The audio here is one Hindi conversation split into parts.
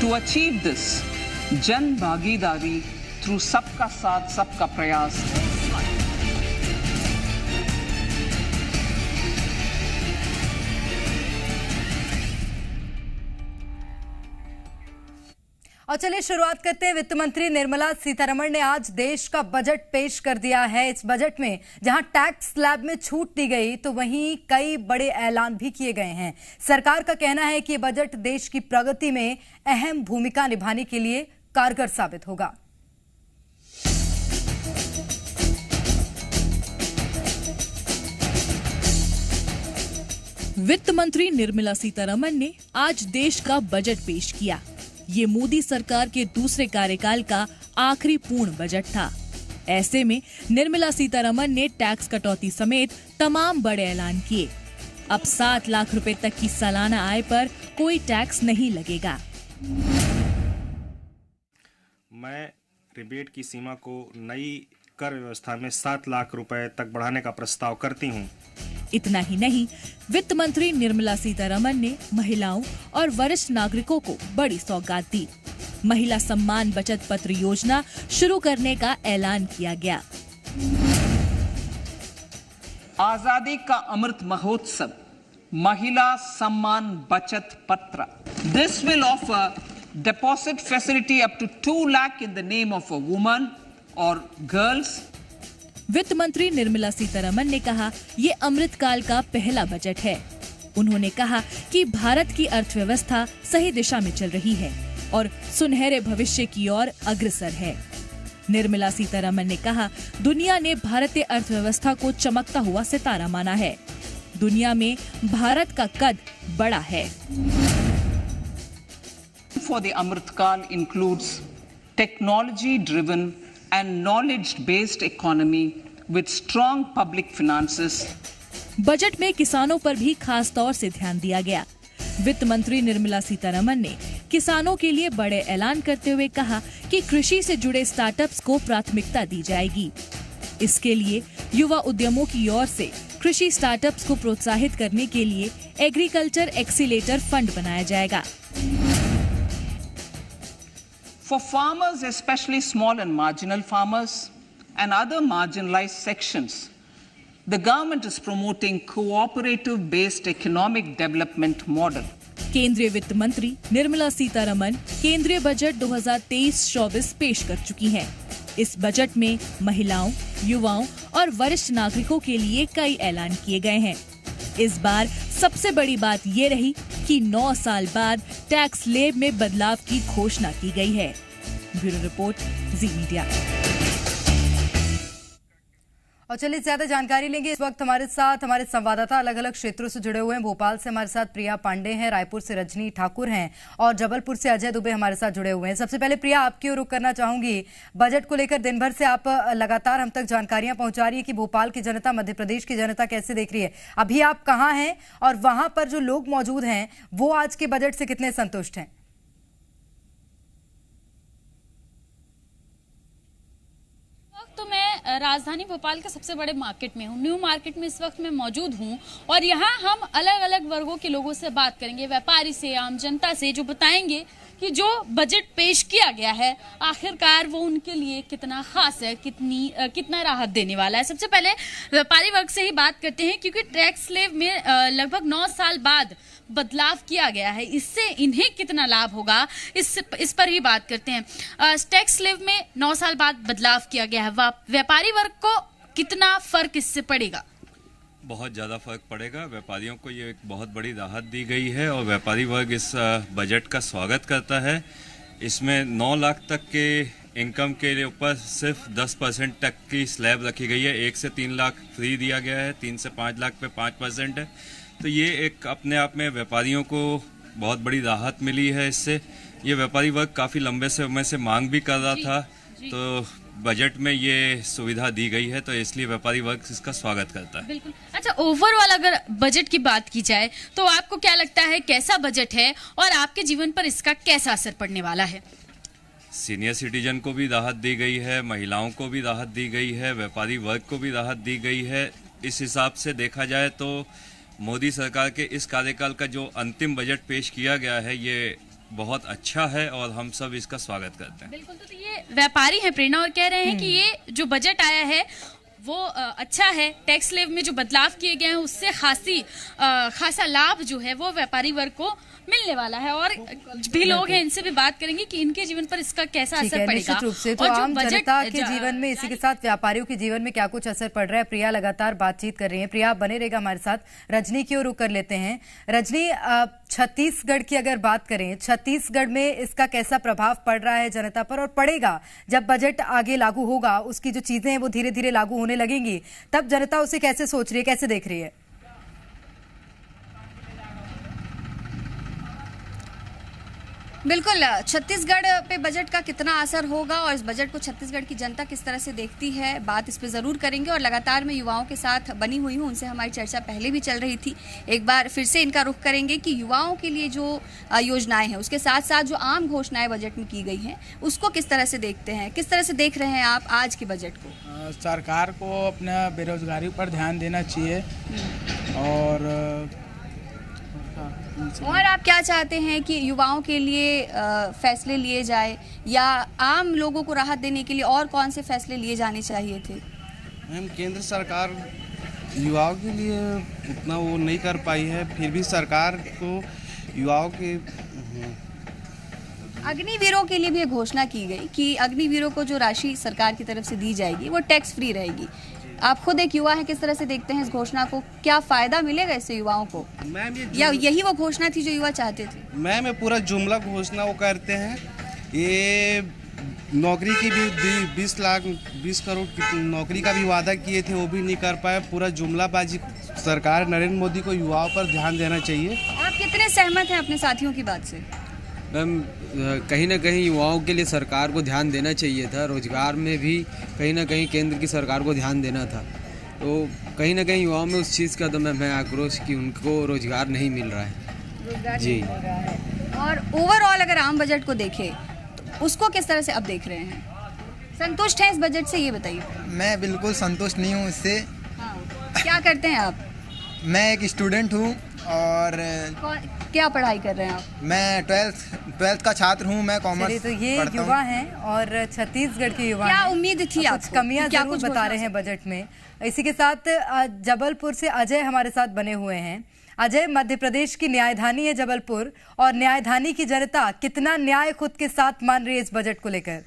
To achieve this, Jan Bhagidari through Sabka Saath Sabka Prayas. और चलिए शुरुआत करते हैं। वित्त मंत्री निर्मला सीतारमण ने आज देश का बजट पेश कर दिया है। इस बजट में जहां टैक्स स्लैब में छूट दी गई तो वहीं कई बड़े ऐलान भी किए गए हैं। सरकार का कहना है कि ये बजट देश की प्रगति में अहम भूमिका निभाने के लिए कारगर साबित होगा। वित्त मंत्री निर्मला सीतारमण ने आज देश का बजट पेश किया। ये मोदी सरकार के दूसरे कार्यकाल का आखिरी पूर्ण बजट था। ऐसे में निर्मला सीतारमण ने टैक्स कटौती समेत तमाम बड़े ऐलान किए। अब 7 लाख रुपए तक की सालाना आय पर कोई टैक्स नहीं लगेगा। मैं रिबेट की सीमा को नई कर व्यवस्था में 7 लाख रुपए तक बढ़ाने का प्रस्ताव करती हूँ। इतना ही नहीं, वित्त मंत्री निर्मला सीतारमण ने महिलाओं और वरिष्ठ नागरिकों को बड़ी सौगात दी। महिला सम्मान बचत पत्र योजना शुरू करने का ऐलान किया गया। आजादी का अमृत महोत्सव महिला सम्मान बचत पत्र. This will offer deposit facility up to 2 lakh in the name of a woman or girls. वित्त मंत्री निर्मला सीतारमण ने कहा, ये अमृतकाल का पहला बजट है। उन्होंने कहा कि भारत की अर्थव्यवस्था सही दिशा में चल रही है और सुनहरे भविष्य की ओर अग्रसर है। निर्मला सीतारमण ने कहा, दुनिया ने भारतीय अर्थव्यवस्था को चमकता हुआ सितारा माना है। दुनिया में भारत का कद बड़ा है। For the Amritkal includes technology-driven and knowledge-based economy with strong public finances. Budget में किसानों पर भी खास तौर से ध्यान दिया गया। वित्त मंत्री निर्मला सीतारमण ने किसानों के लिए बड़े ऐलान करते हुए कहा कि कृषि से जुड़े स्टार्टअप्स को प्राथमिकता दी जाएगी। इसके लिए युवा उद्यमों की ओर से कृषि स्टार्टअप्स को प्रोत्साहित करने के लिए एग्रीकल्चर एक्सीलेटर फंड बनाया जाएगा। For farmers, especially small and marginal farmers and other marginalized sections, the government is promoting cooperative-based economic development model. केंद्रीय वित्त मंत्री निर्मला सीतारमण केंद्रीय बजट 2023-24 पेश कर चुकी हैं। इस बजट में महिलाओं, युवाओं और वरिष्ठ नागरिकों के लिए कई ऐलान किए गए हैं। इस बार सबसे बड़ी बात ये रही कि 9 साल बाद टैक्स स्लैब में बदलाव की घोषणा की गई है। ब्यूरो रिपोर्ट, जी मीडिया। और चलिए ज्यादा जानकारी लेंगे। इस वक्त हमारे साथ हमारे संवाददाता अलग अलग क्षेत्रों से जुड़े हुए हैं। भोपाल से हमारे साथ प्रिया पांडे हैं, रायपुर से रजनी ठाकुर हैं और जबलपुर से अजय दुबे हमारे साथ जुड़े हुए हैं। सबसे पहले प्रिया, आपकी ओर रुख करना चाहूंगी। बजट को लेकर दिन भर से आप लगातार हम तक जानकारियां पहुंचा रही है कि भोपाल की जनता, मध्य प्रदेश की जनता कैसे देख रही है। अभी आप कहाँ हैं और वहां पर जो लोग मौजूद हैं वो आज के बजट से कितने संतुष्ट हैं? तो मैं राजधानी भोपाल के सबसे बड़े मार्केट में हूँ, न्यू मार्केट में इस वक्त मैं मौजूद हूँ और यहाँ हम अलग अलग वर्गों के लोगों से बात करेंगे, व्यापारी से, आम जनता से, जो बताएंगे कि जो बजट पेश किया गया है आखिरकार वो उनके लिए कितना खास है, कितना राहत देने वाला है। सबसे पहले व्यापारी वर्ग से ही बात करते हैं क्योंकि टैक्स स्लैब में लगभग 9 साल बाद बदलाव किया गया है, इससे इन्हें कितना लाभ होगा इस पर ही बात करते हैं। टैक्स स्लैब में 9 साल बाद बदलाव किया गया है, व्यापारी वर्ग को कितना फर्क इससे पड़ेगा? बहुत ज़्यादा फर्क पड़ेगा। व्यापारियों को ये एक बहुत बड़ी राहत दी गई है और व्यापारी वर्ग इस बजट का स्वागत करता है। इसमें 9 लाख तक के इनकम के ऊपर सिर्फ 10% तक की स्लैब रखी गई है। 1 से 3 लाख फ्री दिया गया है, 3 से 5 लाख पे 5% है। तो ये एक अपने आप में व्यापारियों को बहुत बड़ी राहत मिली है। इससे ये व्यापारी वर्ग काफ़ी लंबे समय से मांग भी कर रहा था, तो बजट में ये सुविधा दी गई है, तो इसलिए व्यापारी वर्ग इसका स्वागत करता है। बिल्कुल। अच्छा, ओवरऑल अगर बजट की बात की जाए तो आपको क्या लगता है कैसा बजट है और आपके जीवन पर इसका कैसा असर पड़ने वाला है? सीनियर सिटीजन को भी राहत दी गई है, महिलाओं को भी राहत दी गई है, व्यापारी वर्ग को भी राहत दी गई है। इस हिसाब से देखा जाए तो मोदी सरकार के इस कार्यकाल का जो अंतिम बजट पेश किया गया है, ये बहुत अच्छा है और हम सब इसका स्वागत करते हैं। बिल्कुल, तो ये व्यापारी हैं प्रेरणा और कह रहे हैं कि ये जो बजट आया है वो अच्छा है। टैक्स स्लैब में जो बदलाव किए गए हैं उससे खासा लाभ जो है वो व्यापारी वर्ग को मिलने वाला है। और भी लोग हैं, इनसे भी बात करेंगे कि इनके जीवन पर इसका कैसा असर पड़ेगा। निश्चित रूप से तो आम जनता के जीवन में, इसी के साथ व्यापारियों के जीवन में क्या कुछ असर पड़ रहा है, प्रिया लगातार बातचीत कर रही है। प्रिया, आप बने रहेगा हमारे साथ। रजनी की ओर रुख कर लेते हैं। रजनी, छत्तीसगढ़ की अगर बात करें, छत्तीसगढ़ में इसका कैसा प्रभाव पड़ रहा है जनता पर, और पड़ेगा जब बजट आगे लागू होगा, उसकी जो चीजें हैं वो धीरे धीरे लागू होने लगेंगी, तब जनता उसे कैसे सोच रही है, कैसे देख रही है? बिल्कुल, छत्तीसगढ़ पे बजट का कितना असर होगा और इस बजट को छत्तीसगढ़ की जनता किस तरह से देखती है, बात इस पे ज़रूर करेंगे। और लगातार मैं युवाओं के साथ बनी हुई हूँ, उनसे हमारी चर्चा पहले भी चल रही थी। एक बार फिर से इनका रुख करेंगे कि युवाओं के लिए जो योजनाएं हैं, उसके साथ साथ जो आम घोषणाएं बजट में की गई हैं, उसको किस तरह से देखते हैं, किस तरह से देख रहे हैं आप आज के बजट को? सरकार को अपना बेरोजगारी पर ध्यान देना चाहिए। और आप क्या चाहते हैं कि युवाओं के लिए फैसले लिए जाए, या आम लोगों को राहत देने के लिए और कौन से फैसले लिए जाने चाहिए थे? मैम, केंद्र सरकार युवाओं के लिए उतना वो नहीं कर पाई है, फिर भी सरकार को युवाओं के अग्निवीरों के लिए भी एक घोषणा की गई कि अग्निवीरों को जो राशि सरकार की तरफ से दी जाएगी वो टैक्स फ्री रहेगी। आप खुद एक युवा हैं, किस तरह से देखते हैं इस घोषणा को? क्या फायदा मिलेगा इससे युवाओं को, या यही वो घोषणा थी जो युवा चाहते थे? मैम, ये पूरा जुमला घोषणा वो करते हैं। ये नौकरी की भी 20 करोड़ की नौकरी का भी वादा किए थे, वो भी नहीं कर पाए। पूरा जुमलाबाजी। सरकार नरेंद्र मोदी को युवाओं पर ध्यान देना चाहिए। आप कितने सहमत हैं अपने साथियों की बात से? मैम, कहीं ना कहीं युवाओं के लिए सरकार को ध्यान देना चाहिए था। रोजगार में भी कहीं ना कहीं केंद्र की सरकार को ध्यान देना था। तो कहीं ना कहीं युवाओं में उस चीज़ का तो मैं आक्रोश कि उनको रोजगार नहीं मिल रहा है जी। और ओवरऑल अगर आम बजट को देखें तो उसको किस तरह से अब देख रहे हैं? संतुष्ट हैं इस बजट से, ये बताइए। मैं बिल्कुल संतुष्ट नहीं हूँ इससे। क्या करते हैं आप? मैं एक स्टूडेंट हूँ। और क्या पढ़ाई कर रहे हैं आप? मैं 12th का छात्र हूँ। मैं कॉमर्स तो ये युवा हैं और छत्तीसगढ़ के युवा क्या हैं। उम्मीद थी आपको? कुछ कमियां जरूर बता रहे हैं बजट में। इसी के साथ जबलपुर से अजय हमारे साथ बने हुए हैं। अजय, मध्य प्रदेश की न्यायधानी है जबलपुर, और न्यायधानी की जनता कितना न्याय खुद के साथ मान रही है इस बजट को लेकर?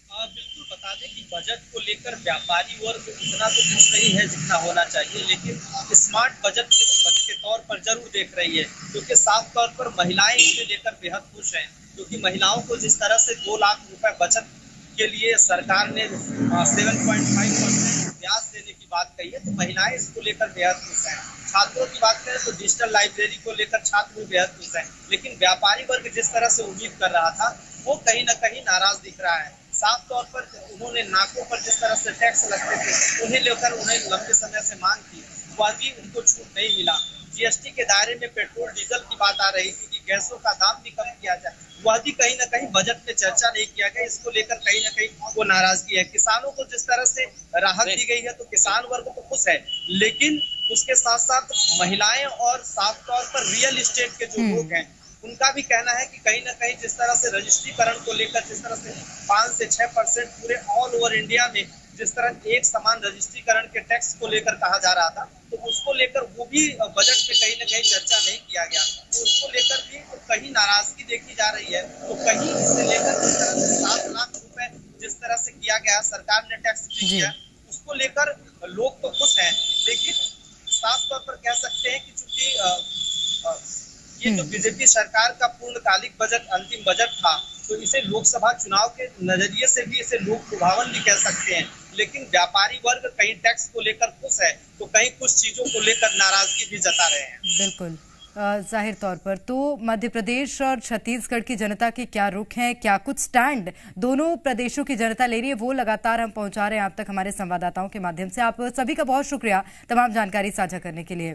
बिल्कुल बता दें कि बजट को लेकर व्यापारी वर्ग उतना तो खुश नहीं है जितना होना चाहिए, लेकिन स्मार्ट बजट के तौर पर जरूर देख रही है, क्योंकि साफ तौर पर महिलाएं इसे लेकर बेहद खुश हैं। क्योंकि महिलाओं को जिस तरह से 2 लाख रुपए बचत के लिए सरकार ने 7.5% ब्याज देने की बात कही है, तो महिलाएं इसको लेकर बेहद खुश हैं। छात्रों की बात करें तो डिजिटल लाइब्रेरी को लेकर छात्र भी बेहद खुश हैं, लेकिन व्यापारी वर्ग जिस तरह से उम्मीद कर रहा था वो कहीं न कहीं नाराज दिख रहा है। साफ तौर पर उन्होंने नाकों पर जिस तरह से टैक्स लगते थे उन्हें लेकर उन्हें लंबे समय से मांग थी, वह भी उनको छूट नहीं मिला। जीएसटी के दायरे में पेट्रोल डीजल की बात आ रही थी कि गैसों का दाम भी कम किया जाए, वह भी कहीं न कहीं बजट में चर्चा नहीं किया गया। इसको लेकर कहीं न कहीं वो नाराजगी है। किसानों को जिस तरह से राहत दी गई है तो किसान वर्ग तो खुश है, लेकिन उसके साथ साथ महिलाएं और साफ तौर पर रियल एस्टेट के जो लोग हैं उनका भी कहना है कि कहीं ना कहीं जिस तरह से रजिस्ट्रीकरण को लेकर जिस तरह से 5 से 6% पूरे ऑल ओवर इंडिया में जिस तरह एक समान रजिस्ट्रीकरण के टैक्स को लेकर कहा जा रहा था, तो उसको लेकर वो भी बजट में कहीं ना कहीं चर्चा नहीं किया गया। तो उसको लेकर भी तो कहीं नाराजगी देखी जा रही है। तो कहीं इसे लेकर जिस तरह से 7 लाख रुपए जिस तरह से किया गया, सरकार ने टैक्स किया, उसको लेकर लोग तो खुश हैं, लेकिन साफ तौर पर कह सकते हैं कि चूंकि ये जो बीजेपी सरकार का पूर्णकालिक बजट अंतिम बजट था, तो इसे लोकसभा चुनाव के नजरिए से भी इसे लोक लुभावन भी कह सकते हैं। लेकिन व्यापारी वर्ग कहीं टैक्स को लेकर खुश है तो कहीं कुछ चीजों को लेकर नाराजगी भी जता रहे हैं। बिल्कुल, जाहिर तौर पर तो मध्य प्रदेश और छत्तीसगढ़ की जनता के क्या रुख हैं, क्या कुछ स्टैंड दोनों प्रदेशों की जनता ले रही है, वो लगातार हम पहुंचा रहे हैं आप तक हमारे संवाददाताओं के माध्यम से। आप सभी का बहुत शुक्रिया तमाम जानकारी साझा करने के लिए।